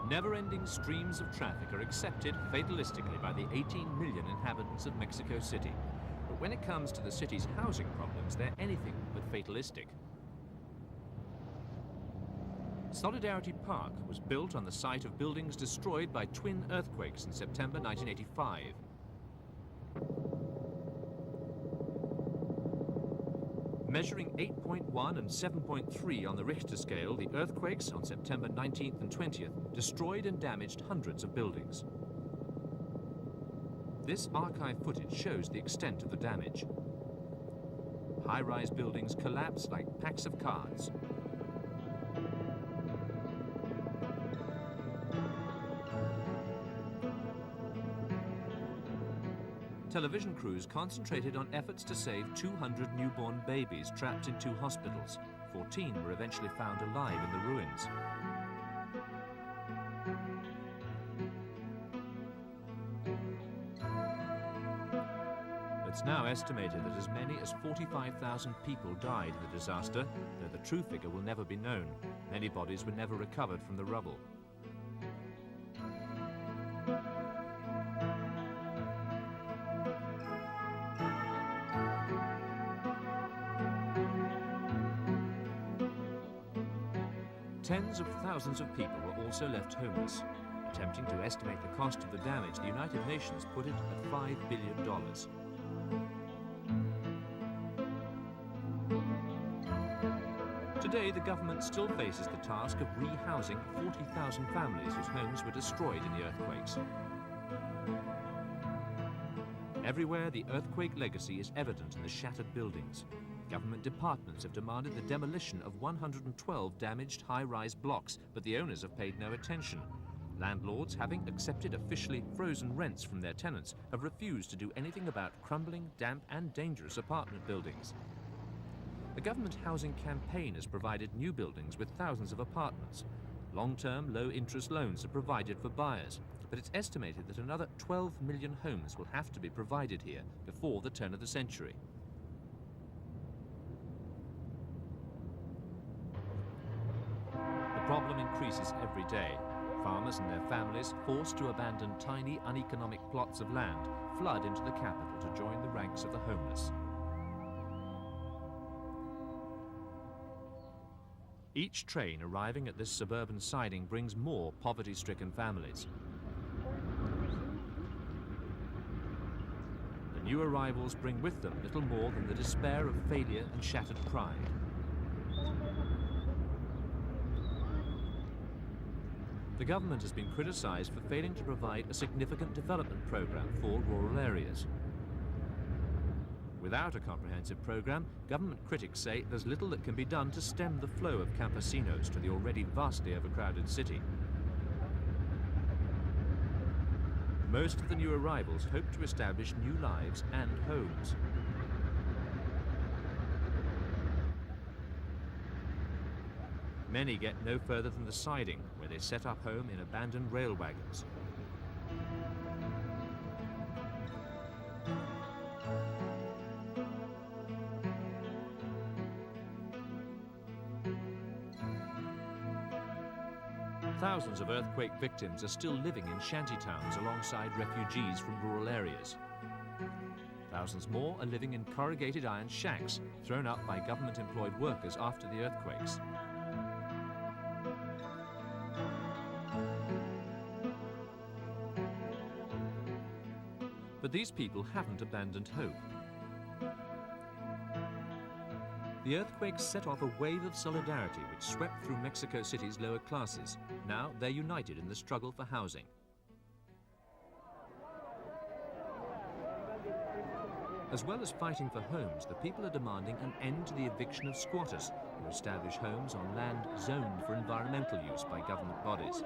Never-ending streams of traffic are accepted fatalistically by the 18 million inhabitants of Mexico City. But when it comes to the city's housing problems, they're anything but fatalistic. Solidarity Park was built on the site of buildings destroyed by twin earthquakes in September 1985. Measuring 8.1 and 7.3 on the Richter scale, the earthquakes on September 19th and 20th destroyed and damaged hundreds of buildings. This archive footage shows the extent of the damage. High-rise buildings collapsed like packs of cards. Television crews concentrated on efforts to save 200 newborn babies trapped in 2 hospitals. 14 were eventually found alive in the ruins. It's now estimated that as many as 45,000 people died in the disaster, though the true figure will never be known. Many bodies were never recovered from the rubble. Tens of thousands of people were also left homeless. Attempting to estimate the cost of the damage, the United Nations put it at $5 billion. Today, the government still faces the task of rehousing 40,000 families whose homes were destroyed in the earthquakes. Everywhere, the earthquake legacy is evident in the shattered buildings. Government departments have demanded the demolition of 112 damaged high-rise blocks, but the owners have paid no attention. Landlords, having accepted officially frozen rents from their tenants, have refused to do anything about crumbling, damp and dangerous apartment buildings. The government housing campaign has provided new buildings with thousands of apartments. Long-term, low-interest loans are provided for buyers, but it's estimated that another 12 million homes will have to be provided here before the turn of the century. The problem increases every day. Farmers and their families, forced to abandon tiny, uneconomic plots of land, flood into the capital to join the ranks of the homeless. Each train arriving at this suburban siding brings more poverty-stricken families. The new arrivals bring with them little more than the despair of failure and shattered pride. The government has been criticised for failing to provide a significant development programme for rural areas. Without a comprehensive programme, government critics say there's little that can be done to stem the flow of campesinos to the already vastly overcrowded city. Most of the new arrivals hope to establish new lives and homes. Many get no further than the siding, where they set up home in abandoned rail wagons. Thousands of earthquake victims are still living in shanty-towns alongside refugees from rural areas. Thousands more are living in corrugated iron shacks thrown up by government-employed workers after the earthquakes. But these people haven't abandoned hope. The earthquakes set off a wave of solidarity which swept through Mexico City's lower classes. Now they're united in the struggle for housing. As well as fighting for homes, the people are demanding an end to the eviction of squatters who establish homes on land zoned for environmental use by government bodies.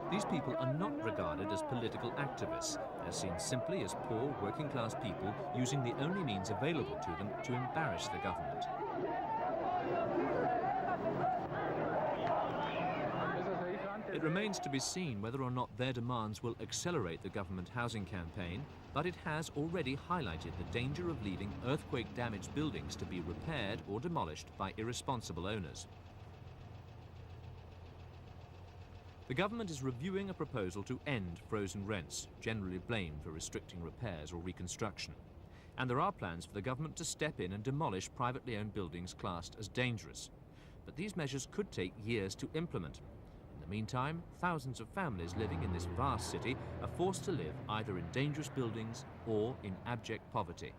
These people are not regarded as political activists. They're seen simply as poor, working-class people using the only means available to them to embarrass the government. It remains to be seen whether or not their demands will accelerate the government housing campaign, but it has already highlighted the danger of leaving earthquake-damaged buildings to be repaired or demolished by irresponsible owners. The government is reviewing a proposal to end frozen rents, generally blamed for restricting repairs or reconstruction. And there are plans for the government to step in and demolish privately owned buildings classed as dangerous. But these measures could take years to implement. In the meantime, thousands of families living in this vast city are forced to live either in dangerous buildings or in abject poverty.